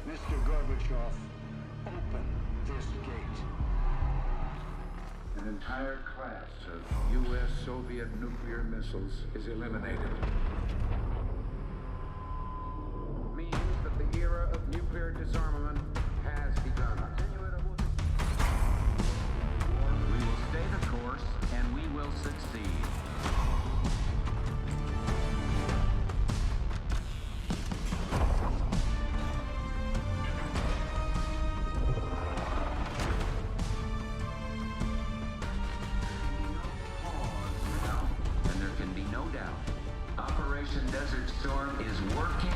Mr. Gorbachev, open this gate. An entire class of U.S.-Soviet nuclear missiles is eliminated. Means that the era of nuclear disarmament has begun. We will stay the course, and we will succeed. And there can be no doubt, Operation Desert Storm is working.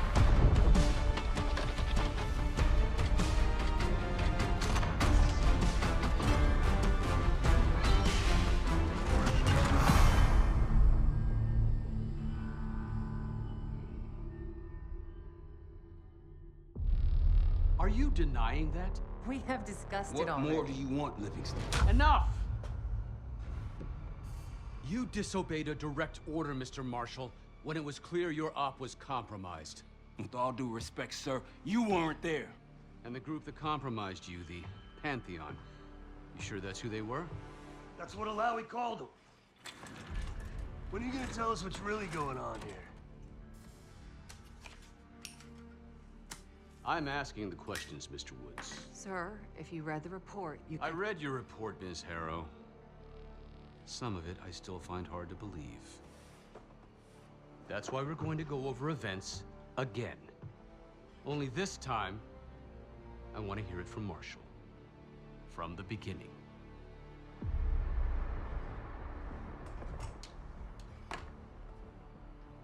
Are you denying that? We have discussed it What already. more do you want, Livingston? Enough! You disobeyed a direct order, Mr. Marshall, when it was clear your op was compromised. With all due respect, sir, you weren't there. And the group that compromised you, the Pantheon, you sure that's who they were? That's what Alawi called him. When are you gonna tell us what's really going on here? I'm asking the questions, Mr. Woods. Sir, if you read the report, you I can... read your report, Ms. Harrow. Some of it I still find hard to believe. That's why we're going to go over events again. Only this time, I want to hear it from Marshall. From the beginning.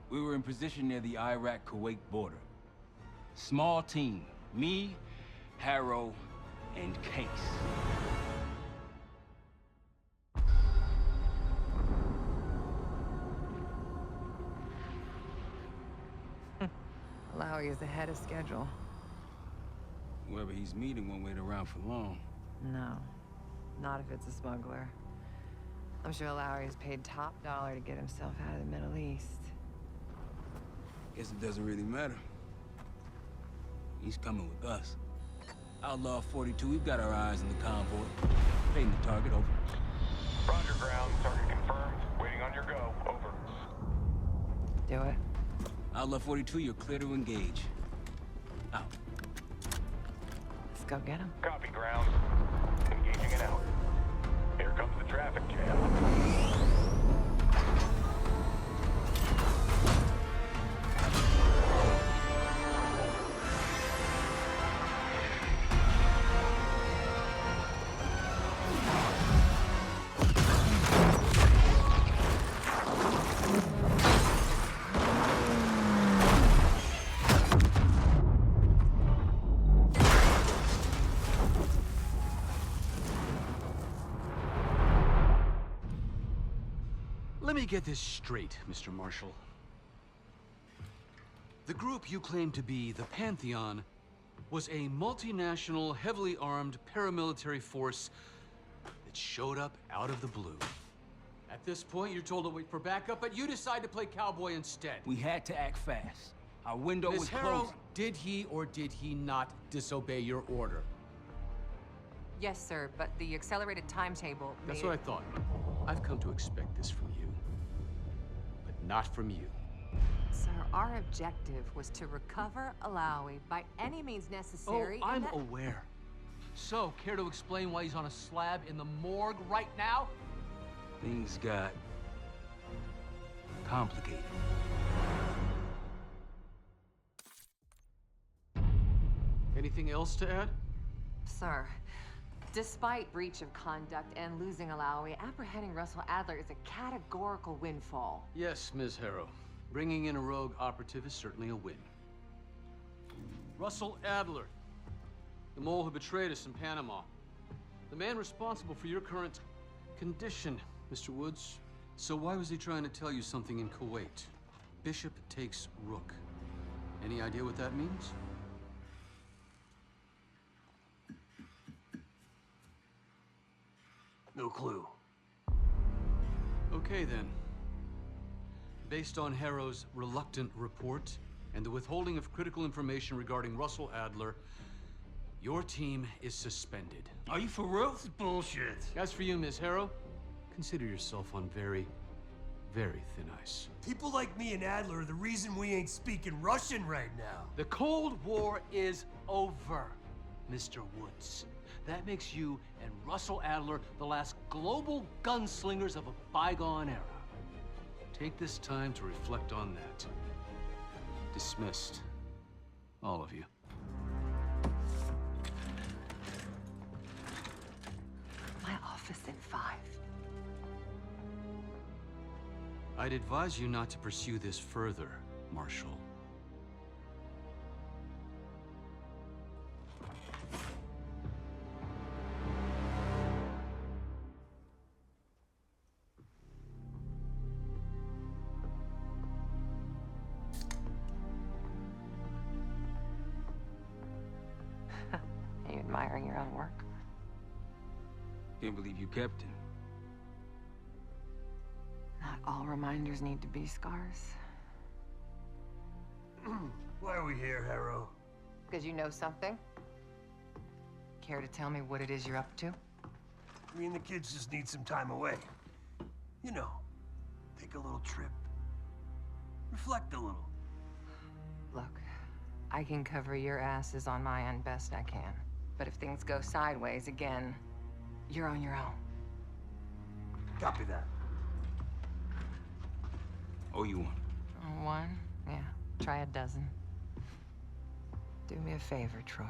We were in position near the Iraq-Kuwait border. Small team. Me, Harrow, and Case. Alawi is ahead of schedule. Whoever he's meeting won't wait around for long. No, not if it's a smuggler. I'm sure Alawi is paid top dollar to get himself out of the Middle East. Guess it doesn't really matter. He's coming with us. Outlaw 42, we've got our eyes on the convoy. Fading the target, over. Roger, ground. Target confirmed. Waiting on your go. Over. Do it. Outlaw 42, you're clear to engage. Out. Let's go get him. Copy, ground. Engaging it out. Here comes the traffic jam. Let me get this straight, Mr. Marshall. The group you claim to be the Pantheon was a multinational, heavily armed paramilitary force that showed up out of the blue. At this point, you're told to wait for backup, but you decide to play cowboy instead. We had to act fast. Our window Ms. was Harrow, closing. did he or did he not disobey your order? Yes, sir, but the accelerated timetable That's made what I it- thought. I've come to expect this from you, but not from you. Sir, our objective was to recover Alawi by any means necessary. Oh, I'm and that- aware. So, care to explain why he's on a slab in the morgue right now? Things got complicated. Anything else to add? Sir, despite breach of conduct and losing Alawi, apprehending Russell Adler is a categorical windfall. Yes, Ms. Harrow. Bringing in a rogue operative is certainly a win. Russell Adler, the mole who betrayed us in Panama. The man responsible for your current condition, Mr. Woods. So why was he trying to tell you something in Kuwait? Bishop takes Rook. Any idea what that means? No clue. Okay, then. Based on Harrow's reluctant report and the withholding of critical information regarding Russell Adler, Your team is suspended. Are you for real? This is bullshit. As for you, Ms. Harrow, consider yourself on very, very thin ice. People like me and Adler are the reason we ain't speaking Russian right now. The Cold War is over, Mr. Woods. That makes you and Russell Adler the last global gunslingers of a bygone era. Take this time to reflect on that. Dismissed. All of you. My office in 5. I'd advise you not to pursue this further, Marshal. Are you admiring your own work? Can't believe you kept him. Not all reminders need to be scars. Why are we here, Harrow? Because you know something? Care to tell me what it is you're up to? Me and the kids just need some time away. You know, take a little trip. Reflect a little. Look, I can cover your asses on my end best I can. But if things go sideways again, you're on your own. Copy that. Oh, you one. One? Yeah. Try a dozen. Do me a favor, Troy.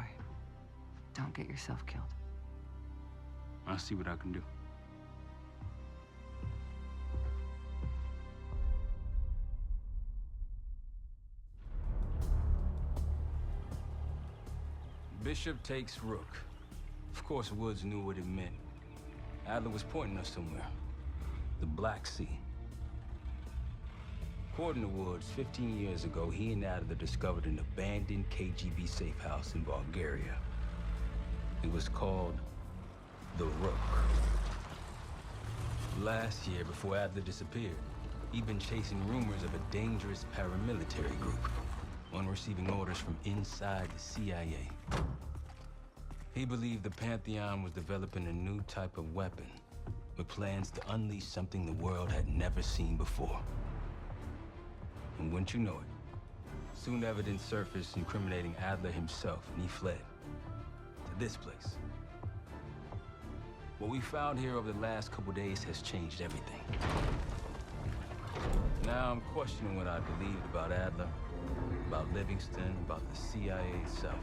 Don't get yourself killed. I'll see what I can do. Bishop takes Rook. Of course, Woods knew what it meant. Adler was pointing us somewhere. The Black Sea. According to Woods, 15 years ago, he and Adler discovered an abandoned KGB safe house in Bulgaria. It was called the Rook. Last year, before Adler disappeared, he'd been chasing rumors of a dangerous paramilitary group, one receiving orders from inside the CIA. He believed the Pantheon was developing a new type of weapon, with plans to unleash something the world had never seen before. And wouldn't you know it, soon evidence surfaced incriminating Adler himself, and he fled to this place. What we found here over the last couple days has changed everything. Now I'm questioning what I believed about Adler, about Livingston, about the CIA itself.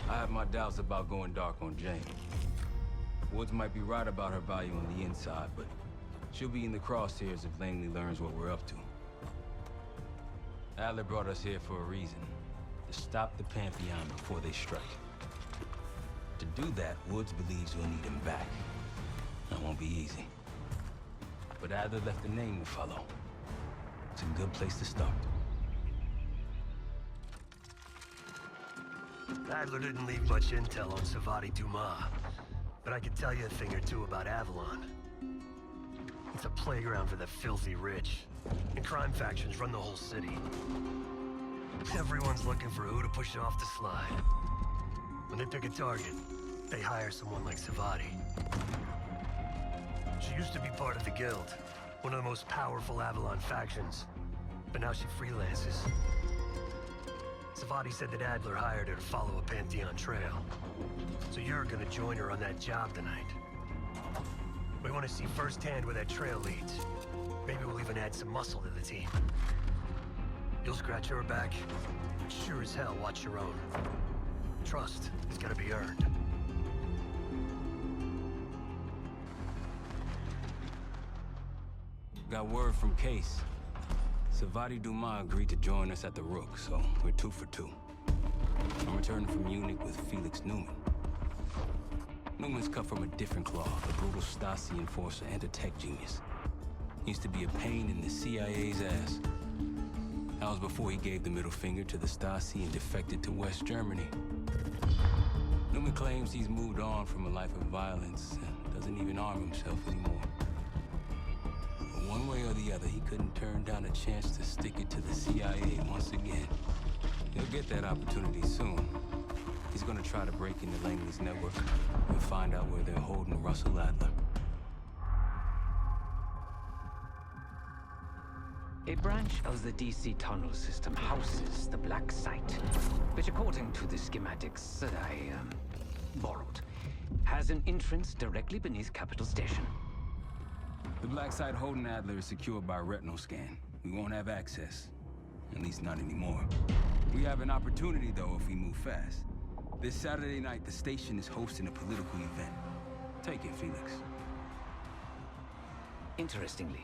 I have my doubts about going dark on Jane. Woods might be right about her value on the inside, but she'll be in the crosshairs if Langley learns what we're up to. Adler brought us here for a reason, to stop the Pantheon before they strike. To do that, Woods believes we'll need him back. That won't be easy. But Adler left a name to follow. It's a good place to start. Adler didn't leave much intel on Savati Dumas, but I can tell you a thing or two about Avalon. It's a playground for the filthy rich, and crime factions run the whole city. Everyone's looking for who to push off the slide. When they pick a target, they hire someone like Savati. She used to be part of the Guild, one of the most powerful Avalon factions, but now she freelances. Savati said that Adler hired her to follow a Pantheon trail. So you're gonna join her on that job tonight. We want to see firsthand where that trail leads. Maybe we'll even add some muscle to the team. You'll scratch her back, but sure as hell watch your own. Trust is gotta be earned. Got word from Case. Savati Dumas agreed to join us at the Rook, so we're 2 for 2. I'm returning from Munich with Felix Neumann. Newman's cut from a different cloth, a brutal Stasi enforcer and a tech genius. He used to be a pain in the CIA's ass. That was before he gave the middle finger to the Stasi and defected to West Germany. Newman claims he's moved on from a life of violence and doesn't even arm himself anymore. But one way or the other, he couldn't turn down a chance to stick it to the CIA once again. He'll get that opportunity soon. He's gonna try to break into Langley's network and find out where they're holding Russell Adler. A branch of the DC tunnel system houses the Black Site, which according to the schematics that I borrowed, has an entrance directly beneath Capital Station. The Black Site holding Adler is secured by retinal scan. We won't have access. At least not anymore. We have an opportunity, though, if we move fast. This Saturday night, the station is hosting a political event. Take it, Felix. Interestingly,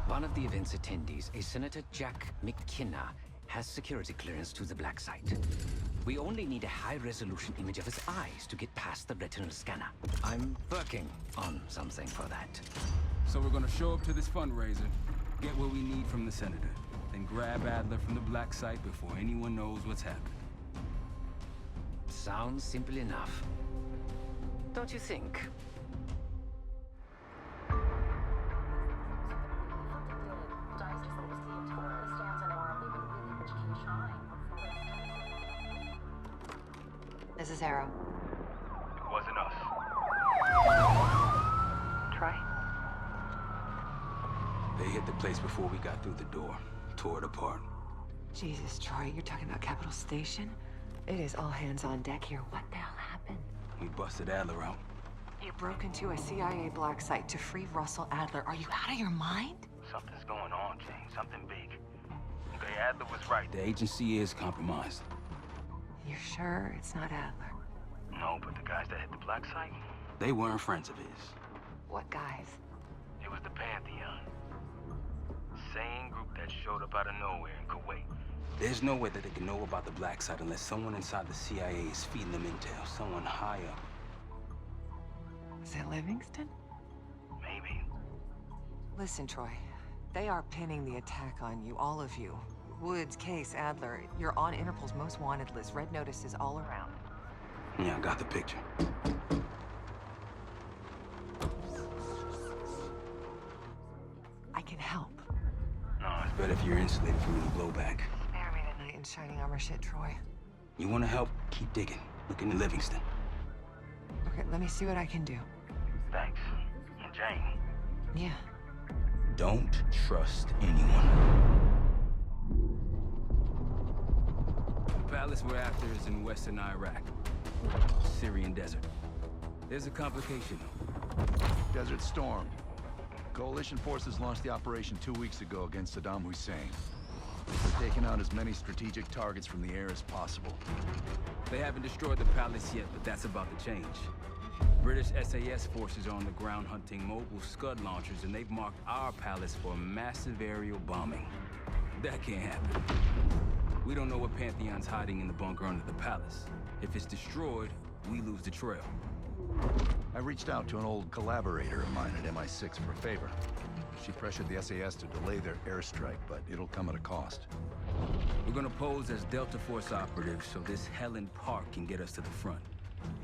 one of the event's attendees, a Senator Jack McKenna, has security clearance to the Black Site. We only need a high-resolution image of his eyes to get past the retinal scanner. I'm working on something for that. So we're gonna show up to this fundraiser, get what we need from the Senator, then grab Adler from the Black Site before anyone knows what's happened. Sounds simple enough. Don't you think? This is Arrow. It wasn't us. Troy? They hit the place before we got through the door, tore it apart. Jesus, Troy, you're talking about Capital Station? It is all hands on deck here. What the hell happened? We busted Adler out. You broke into a CIA Black Site to free Russell Adler. Are you out of your mind? Something's going on, Jane. Something big. Okay, Adler was right. The agency is compromised. You're sure it's not Adler? No, but the guys that hit the Black Site, They weren't friends of his. What guys? it was the Pantheon. Same group that showed up out of nowhere in Kuwait. There's no way that they can know about the Black Site unless someone inside the CIA is feeding them intel. Someone high up. Was it Livingston? Maybe. Listen, Troy. They are pinning the attack on you, all of you. Woods, Case, Adler. You're on Interpol's most wanted list. Red notices all around. Yeah, I got the picture. I can help. No, it's better if you're insulated from any blowback. Spare me tonight in shining armor shit, Troy. You want to help? Keep digging. Look into Livingston. Okay, let me see what I can do. Thanks. And Jane. Yeah. Don't trust anyone. The palace we're after is in western Iraq. Syrian desert. There's a complication, though. Desert Storm. Coalition forces launched the operation 2 weeks ago against Saddam Hussein. They're taking out as many strategic targets from the air as possible. They haven't destroyed the palace yet, but that's about to change. British SAS forces are on the ground hunting mobile Scud launchers, and they've marked our palace for massive aerial bombing. That can't happen. We don't know what Pantheon's hiding in the bunker under the palace. If it's destroyed, we lose the trail. I reached out to an old collaborator of mine at MI6 for a favor. She pressured the SAS to delay their airstrike, but it'll come at a cost. We're gonna pose as Delta Force operatives so this Helen Park can get us to the front.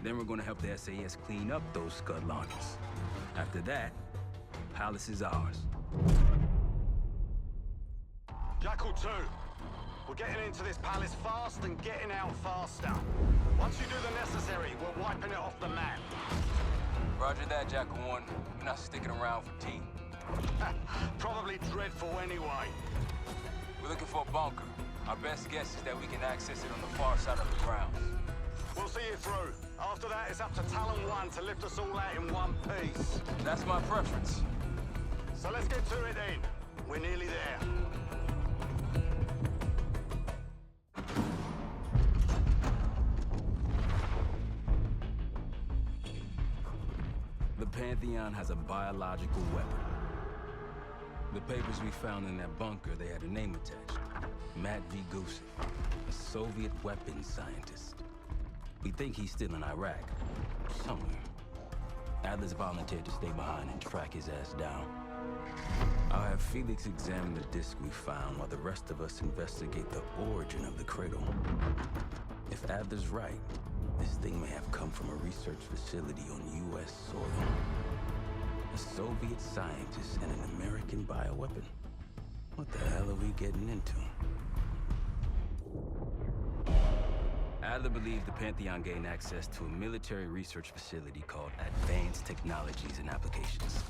Then we're gonna help the SAS clean up those Scud launchers. After that, palace is ours. Jackal 2, we're getting into this palace fast and getting out faster. Once you do the necessary, we're wiping it off the map. Roger that, Jackal 1. We're not sticking around for tea. Probably dreadful anyway. We're looking for a bunker. Our best guess is that we can access it on the far side of the grounds. We'll see you through. After that, it's up to Talon 1 to lift us all out in one piece. That's my preference. So let's get to it then. We're nearly there. The Pantheon has a biological weapon. The papers we found in that bunker, they had a name attached. Matt V. Gusev, a Soviet weapons scientist. We think he's still in Iraq, somewhere. Adler's volunteered to stay behind and track his ass down. I'll have Felix examine the disc we found while the rest of us investigate the origin of the cradle. If Adler's right, this thing may have come from a research facility on U.S. soil. A Soviet scientist and an American bioweapon. What the hell are we getting into? Adler believed the Pantheon gained access to a military research facility called Advanced Technologies and Applications.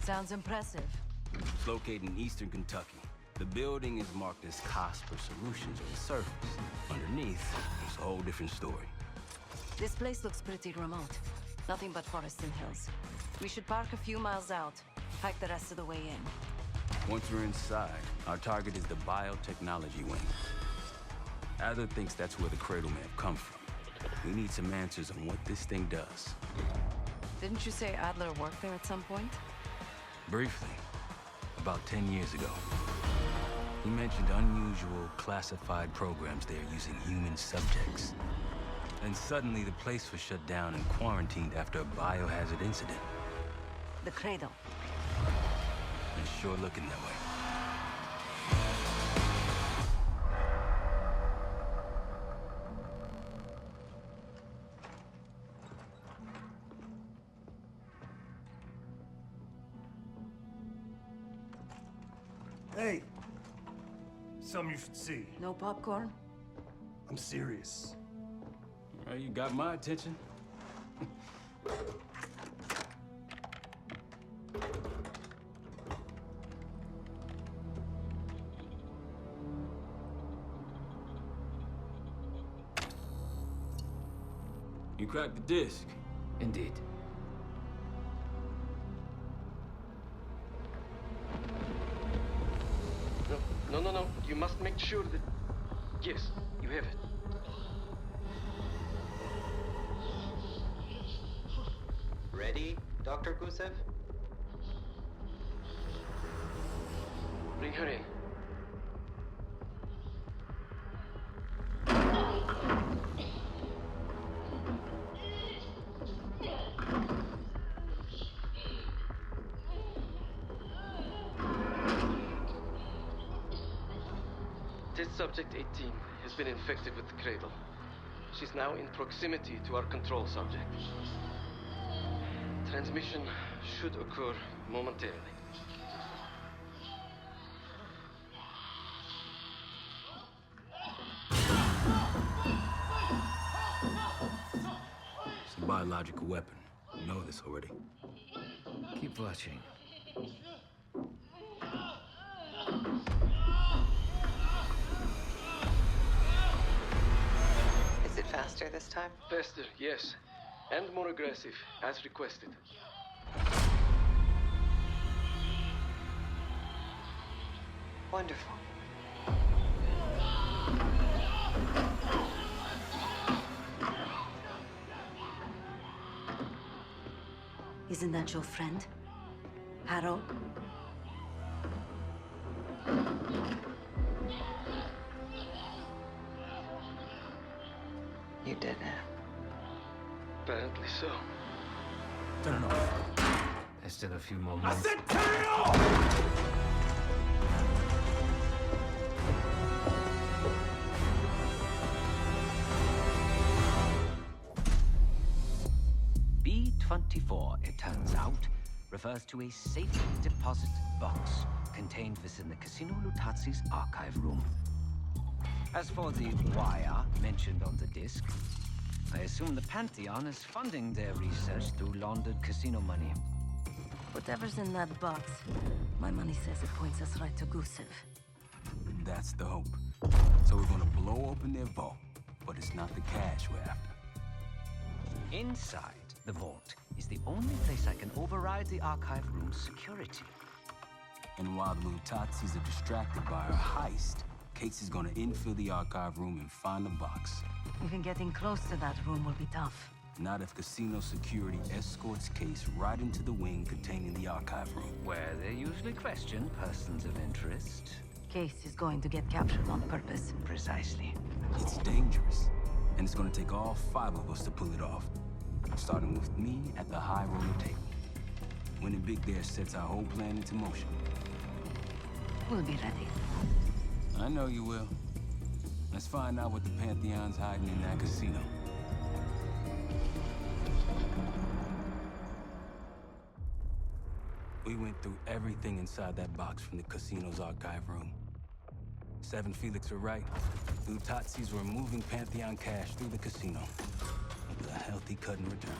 Sounds impressive. It's located in eastern Kentucky. The building is marked as Cosper Solutions on the surface. Underneath, it's a whole different story. This place looks pretty remote. Nothing but forests and hills. We should park a few miles out, hike the rest of the way in. Once we're inside, our target is the biotechnology wing. Adler thinks that's where the Cradle may have come from. We need some answers on what this thing does. Didn't you say Adler worked there at some point? Briefly, about 10 years ago. He mentioned unusual, classified programs there using human subjects. And suddenly the place was shut down and quarantined after a biohazard incident. The Cradle. It's sure looking that way. Hey! Something you should see. No popcorn? I'm serious. Well, you got my attention. You cracked the disc. Indeed. No. You must make sure that... Yes, you have it. Ready, Dr. Gusev? Bring her in. Test subject 18 has been infected with the Cradle. She's now in proximity to our control subject. Transmission should occur momentarily. It's a biological weapon. You know this already. Keep watching. Is it faster this time? Faster, yes. And more aggressive, as requested. Wonderful. Isn't that your friend? Harrow? You did it. Apparently so. Turn it off. There's still a few more minutes. I said turn it off! B-24, it turns out, refers to a safe deposit box contained within the Casino Lutazi's archive room. As for the wire mentioned on the disc, I assume the Pantheon is funding their research through laundered casino money. Whatever's in that box, my money says it points us right to Gusev. That's the hope. So we're gonna blow open their vault, but it's not the cash we're after. Inside the vault is the only place I can override the archive room's security. And while the Lutazis are distracted by our heist, Casey's gonna infill the archive room and find the box. Even getting close to that room will be tough. Not if casino security escorts Case right into the wing containing the archive room. Where they usually question persons of interest. Case is going to get captured on purpose. Precisely. It's dangerous, and it's gonna take all 5 of us to pull it off. Starting with me at the high roller table. Winning big there sets our whole plan into motion. We'll be ready. I know you will. Let's find out what the Pantheon's hiding in that casino. We went through everything inside that box from the casino's archive room. Seven Felix were right. The Utazis were moving Pantheon cash through the casino. With a healthy cut in return.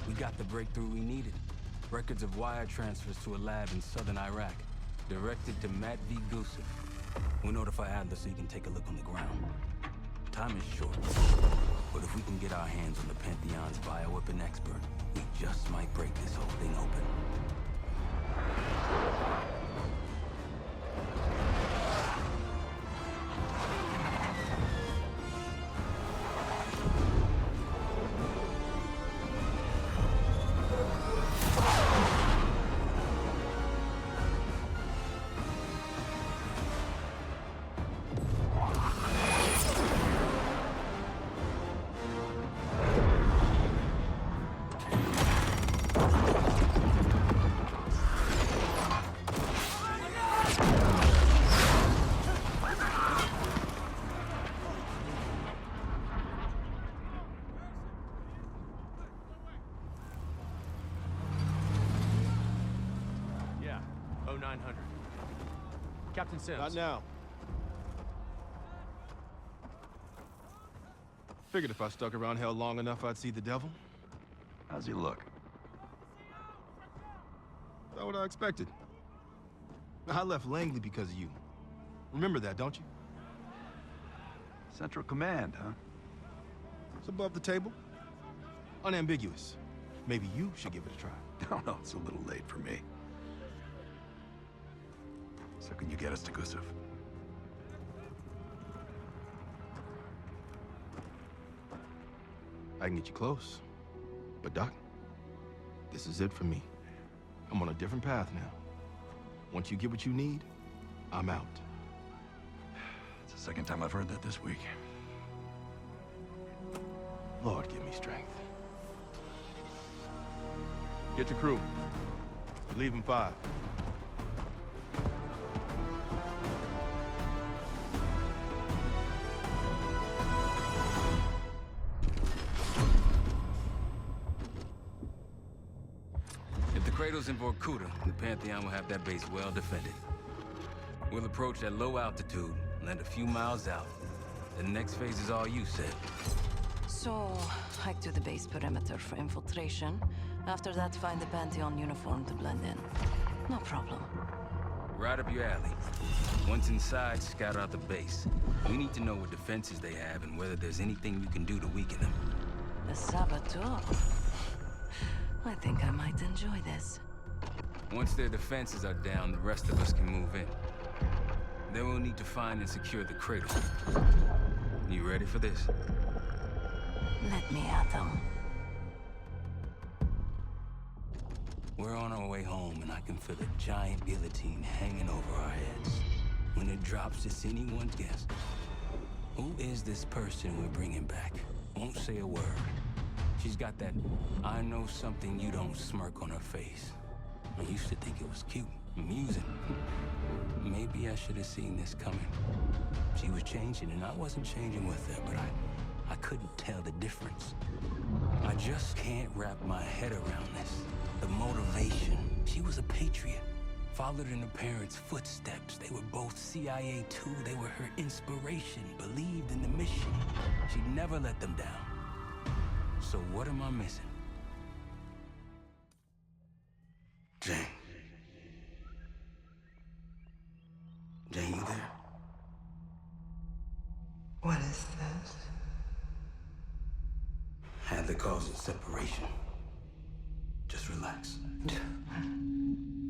We got the breakthrough we needed. Records of wire transfers to a lab in southern Iraq. Directed to Matt V. Gusev. We'll notify Adler so he can take a look on the ground. Time is short. But if we can get our hands on the Pantheon's bioweapon expert, we just might break this whole thing open. Captain Sims. Not now. Figured if I stuck around hell long enough, I'd see the devil. How's he look? Not what I expected. I left Langley because of you. Remember that, don't you? Central Command, huh? It's above the table. Unambiguous. Maybe you should give it a try. No, it's a little late for me. So can you get us to Gusev? I can get you close. But Doc, this is it for me. I'm on a different path now. Once you get what you need, I'm out. It's the second time I've heard that this week. Lord, give me strength. Get your crew. Leave in 5. Kratos in Vorkuta, the Pantheon will have that base well defended. We'll approach at low altitude, land a few miles out. The next phase is all you said. So, hike to the base perimeter for infiltration. After that, find the Pantheon uniform to blend in. No problem. Right up your alley. Once inside, scout out the base. We need to know what defenses they have and whether there's anything you can do to weaken them. The Saboteur. I think I might enjoy this. Once their defenses are down, the rest of us can move in. Then we'll need to find and secure the cradle. You ready for this? Let me at them. We're on our way home, and I can feel a giant guillotine hanging over our heads. When it drops, it's anyone's guess. Who is this person we're bringing back? Won't say a word. She's got that I know something you don't smirk on her face. I used to think it was cute, amusing. Maybe I should have seen this coming. She was changing, and I wasn't changing with her, but I couldn't tell the difference. I just can't wrap my head around this. The motivation. She was a patriot. Followed in her parents' footsteps. They were both CIA too. They were her inspiration. Believed in the mission. She'd never let them down. So what am I missing? Jane. Jane, you there? What is this? Adler calls it separation. Just relax.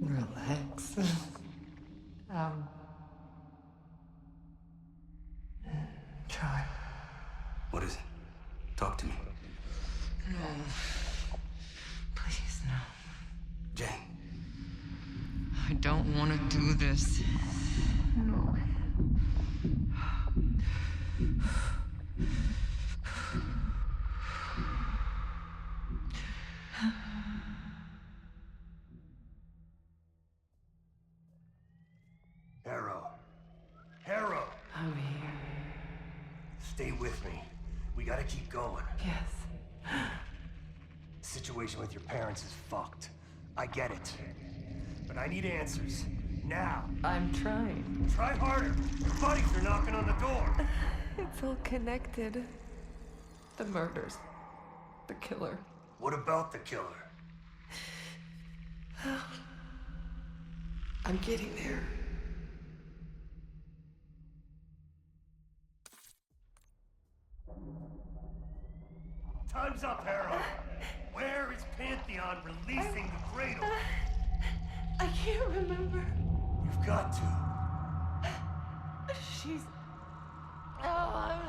Relax. Try. What is it? Talk to me. No. Please, no. Jane. I don't want to do this. No. Harrow! I'm here. Stay with me. We gotta keep going. Yes. The situation with your parents is fucked. I get it. But I need answers. now. I'm trying. Try harder. Your buddies are knocking on the door. It's all connected. The murders. The killer. What about the killer? I'm getting there. Time's up, Harrow. Where is Pantheon releasing the cradle? I can't remember. You've got to. She's... Oh,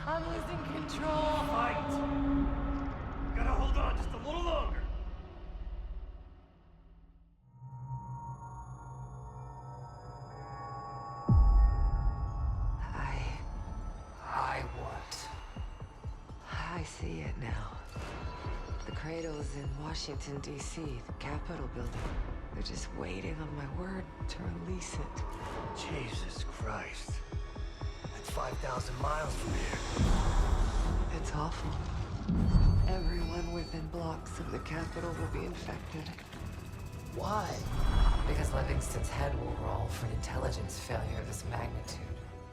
I'm losing control. Fight! Gotta hold on just a little longer. I see it now. The cradle's in Washington, D.C., the Capitol building. They're just waiting on my word to release it. Jesus Christ. That's 5,000 miles from here. It's awful. Everyone within blocks of the Capitol will be infected. Why? Because Livingston's head will roll for an intelligence failure of this magnitude.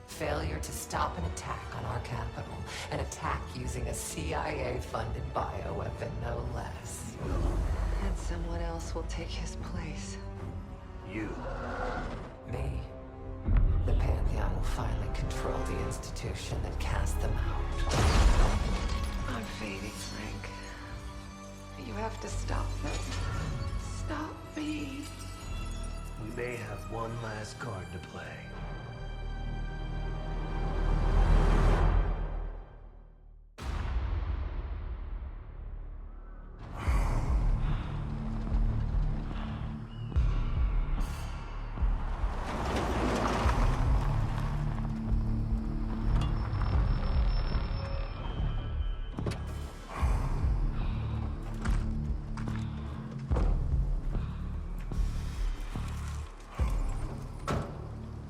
Failure to stop an attack on our capital. An attack using a CIA-funded bioweapon, no less. And someone else will take his place. You. Me. The Pantheon will finally control the institution that cast them out. I'm fading, Frank. You have to stop this. Stop me. We may have one last card to play.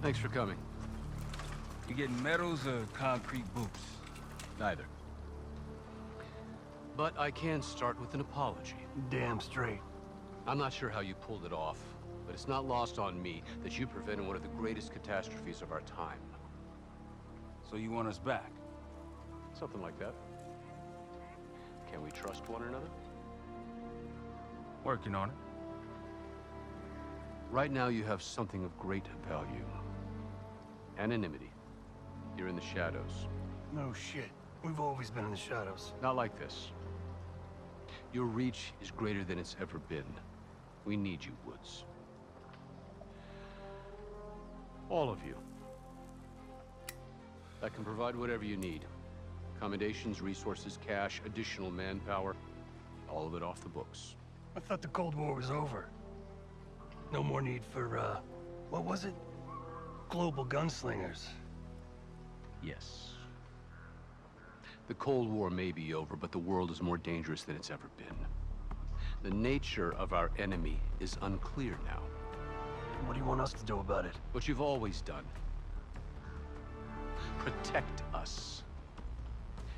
Thanks for coming. You getting medals or concrete boots? Neither. But I can start with an apology. Damn straight. I'm not sure how you pulled it off, but it's not lost on me that you prevented one of the greatest catastrophes of our time. So you want us back? Something like that. Can we trust one another? Working on it. Right now you have something of great value. Anonymity. You're in the shadows. No shit. We've always been in the shadows. Not like this. Your reach is greater than it's ever been. We need you, Woods. All of you. I can provide whatever you need. Accommodations, resources, cash, additional manpower. All of it off the books. I thought the Cold War was over. No more need for, what was it? Global gunslingers. Yes. The Cold War may be over, but the world is more dangerous than it's ever been. The nature of our enemy is unclear now. What do you want us to do about it? What you've always done. Protect us.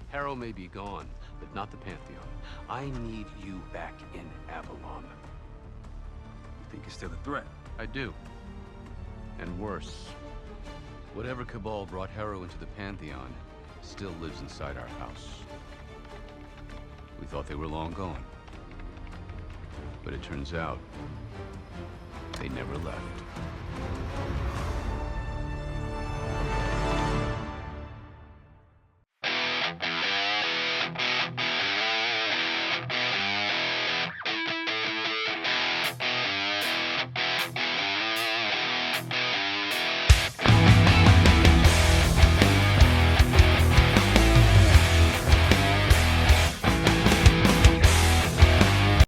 Harrow may be gone, but not the Pantheon. I need you back in Avalon. You think it's still a threat? I do. And worse. Whatever cabal brought Harrow into the Pantheon still lives inside our house. We thought they were long gone. But it turns out, they never left.